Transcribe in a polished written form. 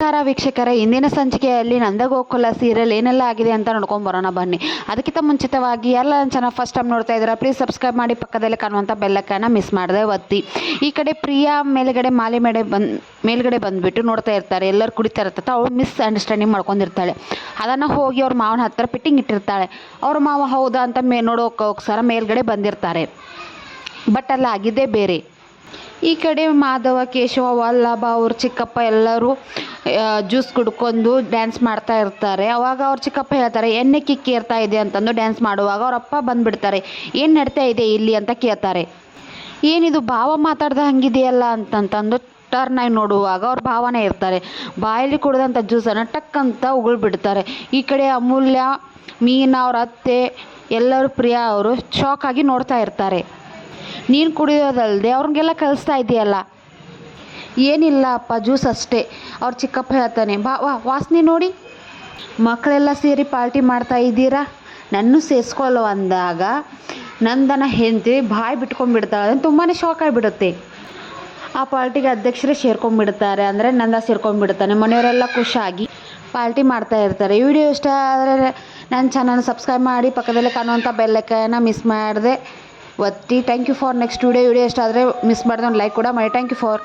ನಮಸ್ಕಾರ ವೀಕ್ಷಕರೇ, ಇಂದಿನ ಸಂಚಿಕೆಯಲ್ಲಿ ನಂದಗೋಕುಲ ಸೀರಿಯಲ್ ಏನೆಲ್ಲ ಆಗಿದೆ ಅಂತ ನೋಡ್ಕೊಂಡು ಬರೋಣ ಬನ್ನಿ. ಅದಕ್ಕಿಂತ ಮುಂಚಿತವಾಗಿ ಎಲ್ಲ ಚಾನಲ್ ಫಸ್ಟ್ ಟೈಮ್ ನೋಡ್ತಾ ಇದ್ದೀರಾ, ಪ್ಲೀಸ್ ಸಬ್ಸ್ಕ್ರೈಬ್ ಮಾಡಿ, ಪಕ್ಕದಲ್ಲಿ ಕಾಣುವಂಥ ಬೆಲ್ಲೈಕನ್ನ ಮಿಸ್ ಮಾಡದೆ ಒತ್ತಿ. ಈ ಕಡೆ ಪ್ರಿಯಾ ಮೇಲ್ಗಡೆ ಮಾಲೆ ಮೇಲ್ಗಡೆ ಬಂದುಬಿಟ್ಟು ನೋಡ್ತಾ ಇರ್ತಾರೆ, ಎಲ್ಲರೂ ಕುಡಿತಾ ಇರ್ತಾರೆ. ಅವಳು ಮಿಸ್ ಅಂಡರ್ಸ್ಟ್ಯಾಂಡಿಂಗ್ ಮಾಡ್ಕೊಂಡಿರ್ತಾಳೆ. ಅದನ್ನು ಹೋಗಿ ಅವ್ರ ಮಾವನ ಹತ್ರ ಫಿಟ್ಟಿಂಗ್ ಇಟ್ಟಿರ್ತಾಳೆ. ಅವ್ರ ಮಾವ ಹೌದಾ ಅಂತ ನೋಡೋಕ್ಕೋಸ್ಕರ ಮೇಲ್ಗಡೆ ಬಂದಿರ್ತಾರೆ. ಬಟ್ ಅಲ್ಲಿ ಆಗಿದ್ದೇ ಬೇರೆ. ಈ ಕಡೆ ಮಾಧವ, ಕೇಶವ, ವಲ್ಲಭ, ಅವ್ರ ಚಿಕ್ಕಪ್ಪ ಎಲ್ಲರೂ ಜ್ಯೂಸ್ ಕುಡ್ಕೊಂಡು ಡ್ಯಾನ್ಸ್ ಮಾಡ್ತಾ ಇರ್ತಾರೆ. ಅವಾಗ ಅವ್ರ ಚಿಕ್ಕಪ್ಪ ಹೇಳ್ತಾರೆ, ಎಣ್ಣೆ ಕಿಕ್ಕಿ ಇರ್ತಾ ಇದೆ ಅಂತಂದು ಡ್ಯಾನ್ಸ್ ಮಾಡುವಾಗ ಅವ್ರ ಅಪ್ಪ ಬಂದುಬಿಡ್ತಾರೆ. ಏನು ನಡ್ತಾ ಇದೆ ಇಲ್ಲಿ ಅಂತ ಕೇಳ್ತಾರೆ. ಏನಿದು ಭಾವ ಮಾತಾಡ್ದ ಹಂಗಿದೆಯಲ್ಲ ಅಂತಂತಂದು ಟರ್ನ್ ಆಗಿ ನೋಡುವಾಗ ಅವ್ರ ಭಾವನೆ ಇರ್ತಾರೆ. ಬಾಯಲ್ಲಿ ಕುಡಿದಂಥ ಜ್ಯೂಸನ್ನು ಟಕ್ ಅಂತ ಉಗುಳ್ಬಿಡ್ತಾರೆ. ಈ ಕಡೆ ಅಮೂಲ್ಯ, ಮೀನಾ, ಅವ್ರ ಅತ್ತೆ ಎಲ್ಲರೂ ಪ್ರಿಯಾ ಅವರು ಶಾಕ್ ಆಗಿ ನೋಡ್ತಾ ಇರ್ತಾರೆ. ನೀನು ಕುಡಿಯೋದಲ್ಲದೆ ಅವ್ರಿಗೆಲ್ಲ ಕಲಿಸ್ತಾ ಇದೆಯಲ್ಲ. ಏನಿಲ್ಲ ಅಪ್ಪ, ಜ್ಯೂಸ್ ಅಷ್ಟೇ. ಅವ್ರ ಚಿಕ್ಕಪ್ಪ ಹೇಳ್ತಾನೆ, ವಾಸನೆ ನೋಡಿ, ಮಕ್ಕಳೆಲ್ಲ ಸೇರಿ ಪಾರ್ಟಿ ಮಾಡ್ತಾ ಇದ್ದೀರಾ, ನನ್ನೂ ಸೇರಿಸ್ಕೊಳ್ಳೋ ಅಂದಾಗ ನಂದನ ಹೆಂಡತಿ ಬಾಯಿ ಬಿಟ್ಕೊಂಡ್ಬಿಡ್ತಾಳೆ. ತುಂಬಾ ಶಾಕ್ ಆಗಿಬಿಡುತ್ತೆ. ಆ ಪಾರ್ಟಿಗೆ ಅಧ್ಯಕ್ಷರೇ ಸೇರ್ಕೊಂಡ್ಬಿಡ್ತಾರೆ, ಅಂದರೆ ನಂದ ಸೇರ್ಕೊಂಡ್ಬಿಡ್ತಾನೆ. ಮನೆಯವರೆಲ್ಲ ಖುಷಿಯಾಗಿ ಪಾರ್ಟಿ ಮಾಡ್ತಾ ಇರ್ತಾರೆ. ಈ ವಿಡಿಯೋ ಇಷ್ಟ ಆದರೆ ನನ್ನ ಚಾನಲ್ ಸಬ್ಸ್ಕ್ರೈಬ್ ಮಾಡಿ, ಪಕ್ಕದಲ್ಲೇ ಕಾಣುವಂಥ ಬೆಲ್ಲೈಕನ್ನ ಮಿಸ್ ಮಾಡದೆ ಒತ್ತಿ. Thank you for next video ಇಷ್ಟ ಆದರೆ ಮಿಸ್ ಮಾಡಿದ್ರೆ ಒಂದು ಲೈಕ್ ಕೂಡ ಮಾಡಿ. Thank you for